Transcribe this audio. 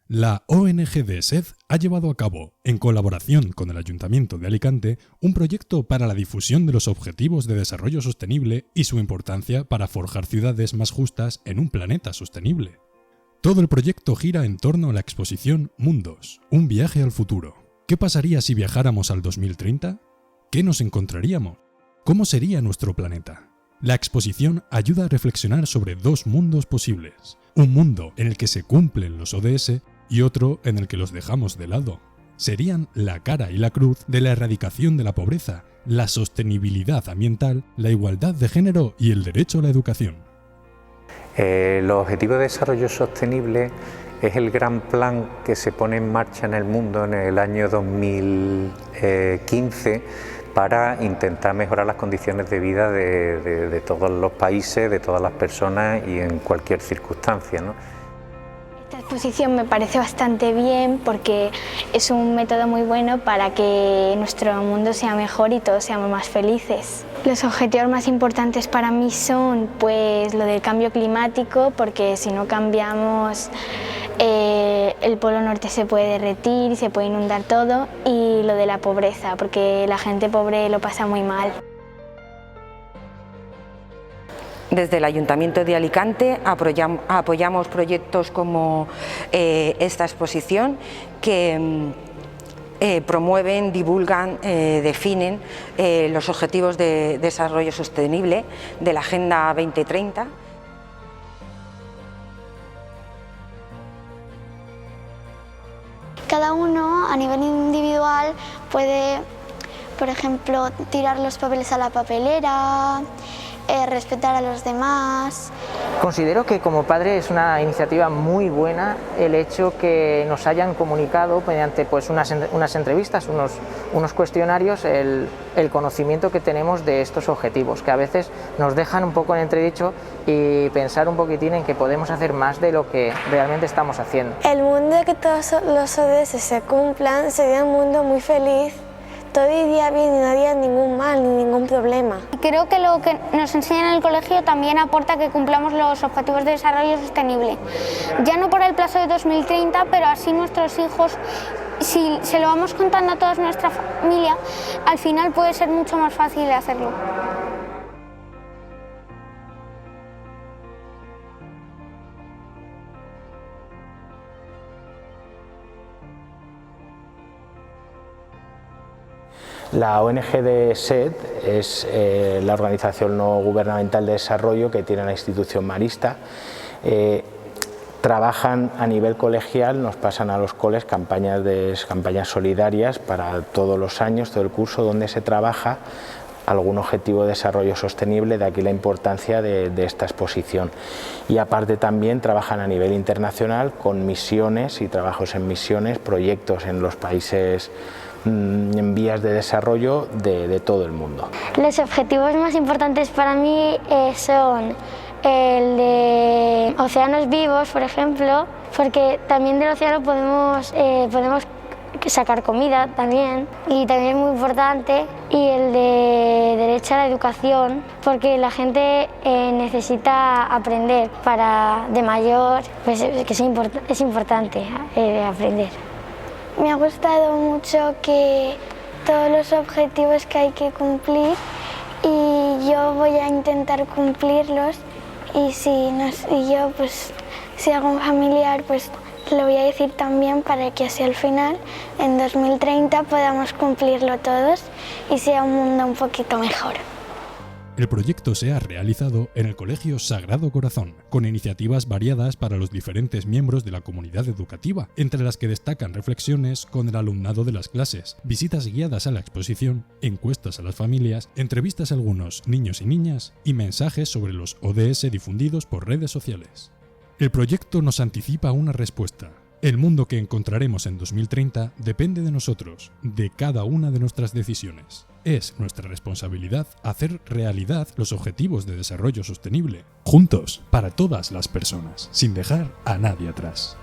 La ONG de SED ha llevado a cabo, en colaboración con el Ayuntamiento de Alicante, un proyecto para la difusión de los Objetivos de Desarrollo Sostenible y su importancia para forjar ciudades más justas en un planeta sostenible. Todo el proyecto gira en torno a la exposición Mundos, un viaje al futuro. ¿Qué pasaría si viajáramos al 2030? ¿Qué nos encontraríamos? ¿Cómo sería nuestro planeta? La exposición ayuda a reflexionar sobre dos mundos posibles. Un mundo en el que se cumplen los ODS y otro en el que los dejamos de lado. Serían la cara y la cruz de la erradicación de la pobreza, la sostenibilidad ambiental, la igualdad de género y el derecho a la educación. Los Objetivos de Desarrollo Sostenible es el gran plan que se pone en marcha en el mundo en el año 2015 para intentar mejorar las condiciones de vida de todos los países, de todas las personas y en cualquier circunstancia, ¿no? Esta exposición me parece bastante bien porque es un método muy bueno para que nuestro mundo sea mejor y todos seamos más felices. Los objetivos más importantes para mí son pues lo del cambio climático, porque si no cambiamos el polo norte se puede derretir y se puede inundar todo, y lo de la pobreza, porque la gente pobre lo pasa muy mal. Desde el Ayuntamiento de Alicante apoyamos proyectos como esta exposición que promueven, divulgan, definen los Objetivos de Desarrollo Sostenible de la Agenda 2030. Cada uno a nivel individual puede, por ejemplo, tirar los papeles a la papelera, respetar a los demás. Considero que como padre es una iniciativa muy buena el hecho que nos hayan comunicado mediante pues, unas entrevistas, unos cuestionarios, el conocimiento que tenemos de estos objetivos, que a veces nos dejan un poco en entredicho y pensar un poquitín en que podemos hacer más de lo que realmente estamos haciendo. El mundo de que todos los ODS se cumplan sería un mundo muy feliz. Todo iría bien y no habría ningún mal ni ningún problema. Creo que lo que nos enseñan en el colegio también aporta a que cumplamos los Objetivos de Desarrollo Sostenible. Ya no por el plazo de 2030, pero así nuestros hijos, si se lo vamos contando a toda nuestra familia, al final puede ser mucho más fácil hacerlo. La ONG de SED es la organización no gubernamental de desarrollo que tiene la institución Marista. Trabajan a nivel colegial, nos pasan a los coles campañas solidarias para todos los años, todo el curso, donde se trabaja algún objetivo de desarrollo sostenible, de aquí la importancia de esta exposición. Y aparte también trabajan a nivel internacional con misiones y trabajos en misiones, proyectos en los países en vías de desarrollo de todo el mundo. Los objetivos más importantes para mí son el de océanos vivos, por ejemplo, porque también del océano podemos sacar comida también, y también es muy importante, y el de derecho a la educación, porque la gente necesita aprender para de mayor, pues que es importante aprender. Me ha gustado mucho que todos los objetivos que hay que cumplir, y yo voy a intentar cumplirlos, y si hago un familiar, pues lo voy a decir también para que así al final, en 2030, podamos cumplirlo todos y sea un mundo un poquito mejor. El proyecto se ha realizado en el Colegio Sagrado Corazón, con iniciativas variadas para los diferentes miembros de la comunidad educativa, entre las que destacan reflexiones con el alumnado de las clases, visitas guiadas a la exposición, encuestas a las familias, entrevistas a algunos niños y niñas y mensajes sobre los ODS difundidos por redes sociales. El proyecto nos anticipa una respuesta. El mundo que encontraremos en 2030 depende de nosotros, de cada una de nuestras decisiones. Es nuestra responsabilidad hacer realidad los Objetivos de Desarrollo Sostenible, juntos, para todas las personas, sin dejar a nadie atrás.